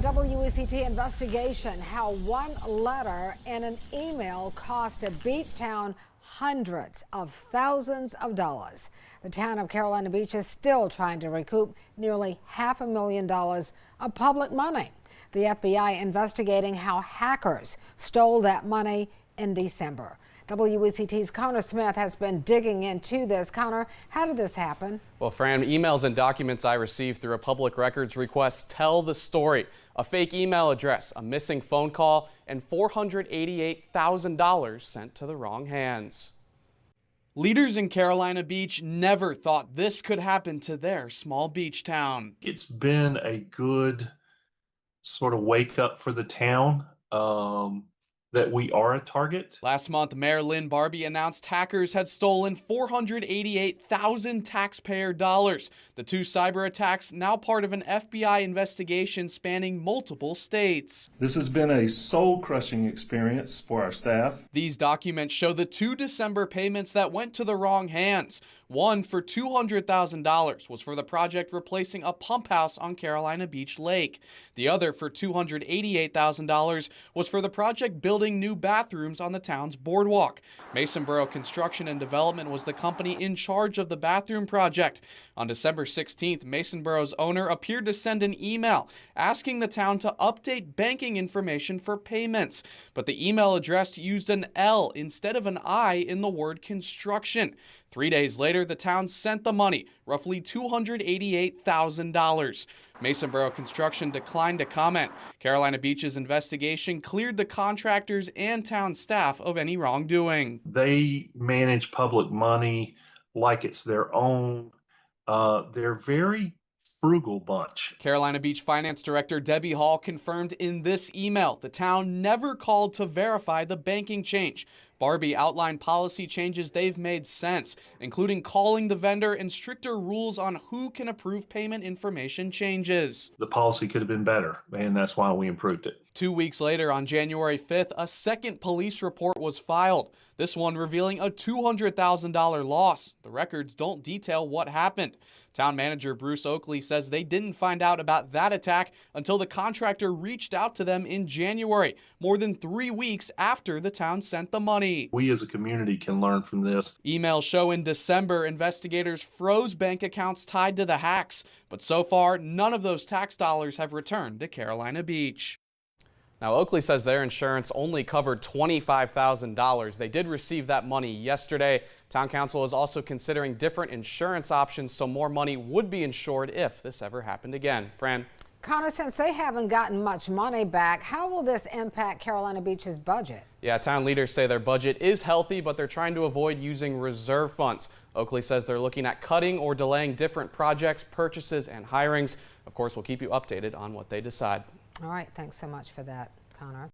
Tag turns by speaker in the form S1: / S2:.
S1: WECT investigation, how one letter and an email cost a beach town hundreds of thousands of dollars. The town of Carolina Beach is still trying to recoup nearly $500,000 of public money. The FBI investigating how hackers stole that money in December. WECT's Connor Smith has been digging into this. Connor, how did this happen?
S2: Well, Fran, emails and documents I received through a public records request tell the story. A fake email address, a missing phone call, and $488,000 sent to the wrong hands. Leaders in Carolina Beach never thought this could happen to their small beach town.
S3: It's been a good sort of wake up for the town. That we are a target.
S2: Last month, Mayor Lynn Barbie announced hackers had stolen $488,000 taxpayer dollars. The two cyber attacks now part of an FBI investigation spanning multiple states.
S4: This has been a soul-crushing experience for our staff.
S2: These documents show the 2 December payments that went to the wrong hands. One for $200,000 was for the project replacing a pump house on Carolina Beach Lake. The other for $288,000 was for the project building new bathrooms on the town's boardwalk. Masonboro Construction and Development was the company in charge of the bathroom project. On December 16th, Masonboro's owner appeared to send an email asking the town to update banking information for payments. But the email address used an L instead of an I in the word construction. 3 days later, the town sent the money, roughly $288,000. Masonboro Construction declined to comment. Carolina Beach's investigation cleared the contractors and town staff of any wrongdoing.
S3: They manage public money like it's their own. They're very frugal bunch.
S2: Carolina Beach Finance Director Debbie Hall confirmed in this email the town never called to verify the banking change. Barbie outlined policy changes they've made since, including calling the vendor and stricter rules on who can approve payment information changes.
S3: The policy could have been better, and that's why we improved it.
S2: 2 weeks later, on January 5th, a second police report was filed, this one revealing a $200,000 loss. The records don't detail what happened. Town manager Bruce Oakley says they didn't find out about that attack until the contractor reached out to them in January, more than 3 weeks after the town sent the money.
S3: We as a community can learn from this.
S2: Emails show in December, investigators froze bank accounts tied to the hacks, but so far, none of those tax dollars have returned to Carolina Beach. Now, Oakley says their insurance only covered $25,000. They did receive that money yesterday. Town Council is also considering different insurance options so more money would be insured if this ever happened again. Fran?
S1: Connor, since they haven't gotten much money back, how will this impact Carolina Beach's budget?
S2: Yeah, town leaders say their budget is healthy, but they're trying to avoid using reserve funds. Oakley says they're looking at cutting or delaying different projects, purchases, and hirings. Of course, we'll keep you updated on what they decide.
S1: All right, thanks so much for that, Connor.